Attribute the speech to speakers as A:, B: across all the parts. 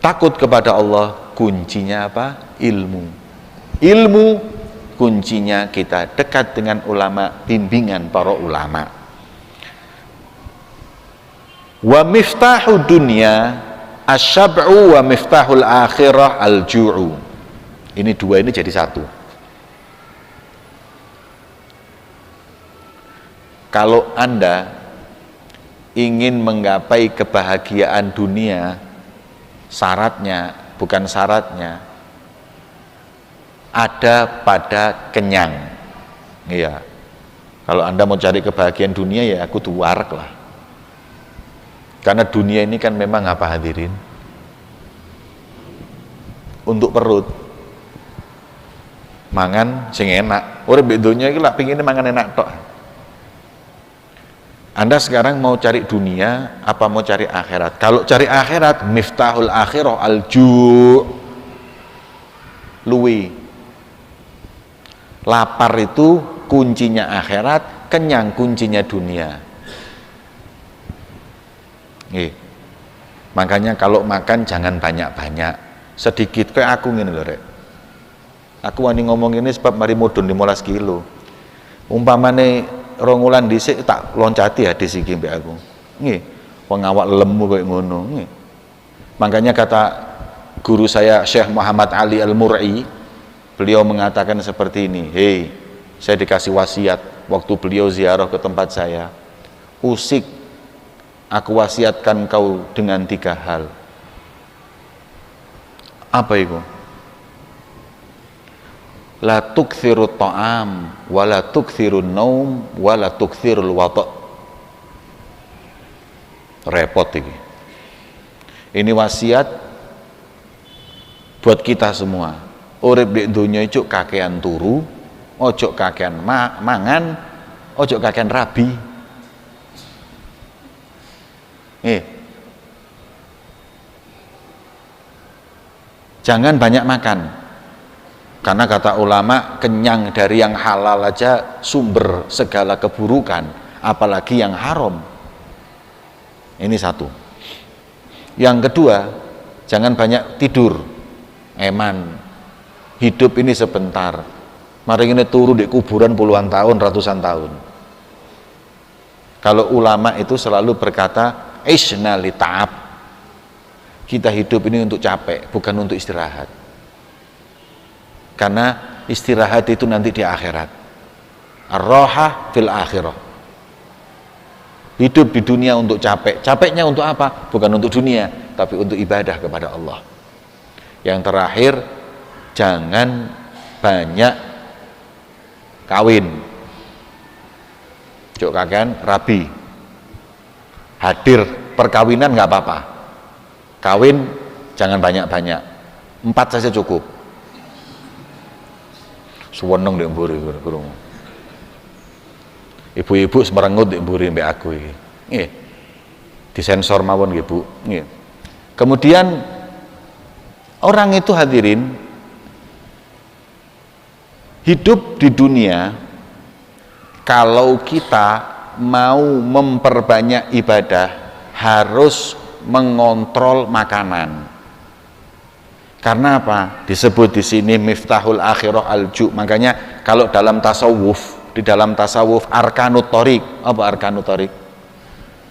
A: takut kepada Allah kuncinya apa? Ilmu. Ilmu kuncinya kita dekat dengan ulama, bimbingan para ulama. Wa miftahu dunya asyab'u wa miftahul akhirah al-ju'u. Ini dua ini jadi satu. Kalau Anda ingin menggapai kebahagiaan dunia, syaratnya, bukan syaratnya, ada pada kenyang. Iya. Kalau Anda mau cari kebahagiaan dunia, ya aku tuh warak lah. Karena dunia ini kan memang apa hadirin? Untuk perut. Mangan sing enak. Urip di dunia iki lak pengine mangan enak tok. Anda sekarang mau cari dunia apa mau cari akhirat? Kalau cari akhirat, miftahul akhirah al-ju'. Luwi. Lapar itu kuncinya akhirat, kenyang kuncinya dunia. Makanya kalau makan jangan banyak-banyak, sedikit. Kayak aku ngene lho rek. Aku wani ngomong ini sebab mari mudhun 15 kilo. Umpamane 2 wulan dhisik tak loncati hadis iki mbek aku. Nggih, wong awak lemu koyo ngono, nggih. Makanya kata guru saya Syekh Muhammad Ali Al-Mur'i, beliau mengatakan seperti ini, "Hei, saya dikasih wasiat waktu beliau ziarah ke tempat saya. Usik, aku wasiatkan kau dengan 3 hal. Apa itu? La tukthiru ta'am, wa la tukthiru naum, wa la tukthirul wata'." Repot ini. Ini wasiat buat kita semua. Urip di dunia ijo kakean turu, ojo kakean mangan, ojo kakean rabi. Jangan banyak makan, karena kata ulama kenyang dari yang halal aja sumber segala keburukan, apalagi yang haram. Ini satu. Yang kedua, jangan banyak tidur. Eman, hidup ini sebentar. Mari ini turu di kuburan puluhan tahun, ratusan tahun. Kalau ulama itu selalu berkata, "Ishna li ta'ab." Kita hidup ini untuk capek, bukan untuk istirahat. Karena istirahat itu nanti di akhirat. Ar-rahah fil akhirah. Hidup di dunia untuk capek. Capeknya untuk apa? Bukan untuk dunia, tapi untuk ibadah kepada Allah. Yang terakhir, jangan banyak kawin. Cuk kakean rabi. Hadir perkawinan nggak apa-apa. Kawin jangan banyak-banyak. 4 saja cukup. Suweneng ndek mburi krungu. Ibu-ibu semerengut ndek mburi mbek aku iki. Nggih. Disensor mawon nggih, Bu. Nggih. Kemudian orang itu hadirin hidup di dunia, kalau kita mau memperbanyak ibadah harus mengontrol makanan. Karena apa? Disebut di sini miftahul akhirah al-ju'. Makanya kalau dalam tasawuf, di dalam tasawuf arkanut thoriq. Apa arkanut thoriq?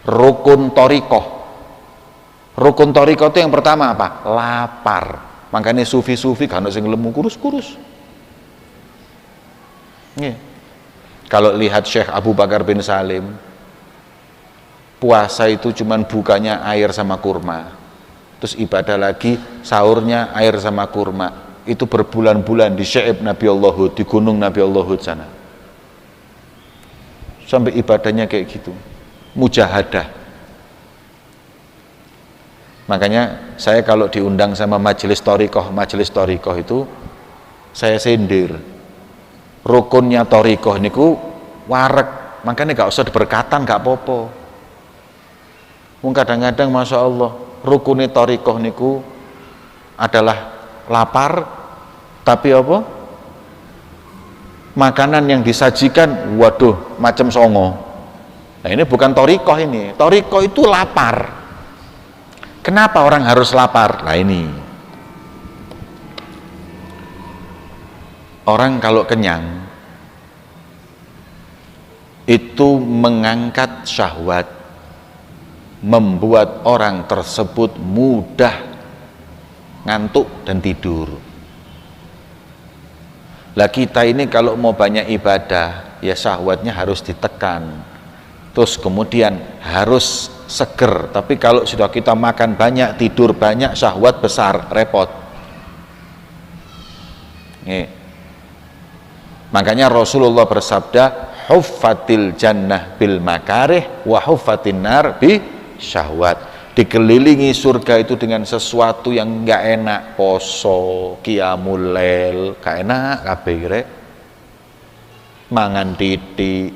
A: Rukun thariqah. Rukun thariqah itu yang pertama apa? Lapar. Makanya sufi-sufi kan sing lemu kurus-kurus. Nggih. Kalau lihat Syekh Abu Bakar bin Salim, puasa itu cuman bukanya air sama kurma, terus ibadah lagi sahurnya air sama kurma. Itu berbulan-bulan di Syaib Nabi Allah Hud, di gunung Nabi Allah Hud sana, sampai ibadahnya kayak gitu, mujahadah. Makanya saya kalau diundang sama majelis thariqah itu saya sindir. Rukunnya thariqah niku warek, makanya gak usah diberkatan, gak apa-apa. Kadang-kadang Masya Allah rukunnya thariqah niku adalah lapar, tapi apa? Makanan yang disajikan, waduh, macam songo. Nah ini bukan thariqah ini. Thariqah itu lapar. Kenapa orang harus lapar? Nah ini, orang kalau kenyang itu mengangkat syahwat, membuat orang tersebut mudah ngantuk dan tidur. Lah kita ini kalau mau banyak ibadah, ya syahwatnya harus ditekan, terus kemudian harus seger. Tapi kalau sudah kita makan banyak, tidur banyak, syahwat besar, repot. Nih. Makanya Rasulullah bersabda, huffatil jannah bil makarih wa huffatin nar bi syahwat. Dikelilingi surga itu dengan sesuatu yang enggak enak, poso, qiyamul lail, gak enak kabeh rek. Mangan titik,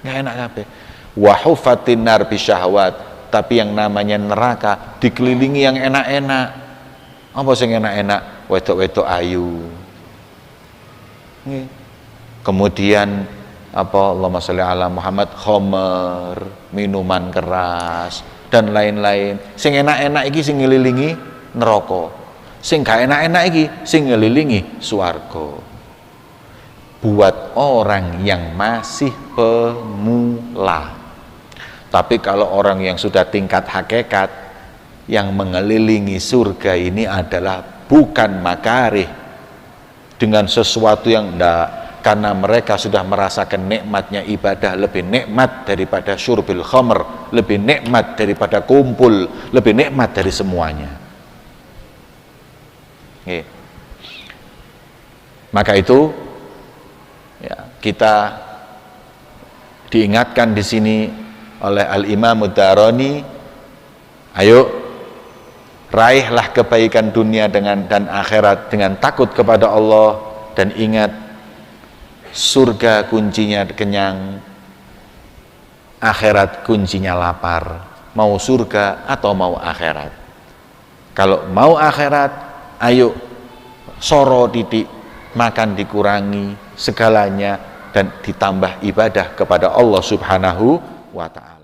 A: enggak enak kabeh. Wa huffatin nar bi syahwat, tapi yang namanya neraka dikelilingi yang enak-enak. Apa sing enak-enak? Wedok-wedok ayu. Kemudian apa, Allahumma sholli ala Muhammad, khamar, minuman keras dan lain-lain. Sing enak-enak iki sing ngelilingi neraka, sing gak enak-enak iki sing ngelilingi swarga. Buat orang yang masih pemula. Tapi kalau orang yang sudah tingkat hakikat, yang mengelilingi surga ini adalah bukan makarih dengan sesuatu yang enggak, karena mereka sudah merasakan nikmatnya ibadah, lebih nikmat daripada syurbil khamr, lebih nikmat daripada kumpul, lebih nikmat dari semuanya. Maka itu ya, kita diingatkan di sini oleh Al-Imam Ad-Darani, ayo raihlah kebaikan dunia dan akhirat dengan takut kepada Allah, dan ingat surga kuncinya kenyang, akhirat kuncinya lapar. Mau surga atau mau akhirat? Kalau mau akhirat, ayo soro titik, makan dikurangi segalanya dan ditambah ibadah kepada Allah Subhanahu wa ta'ala.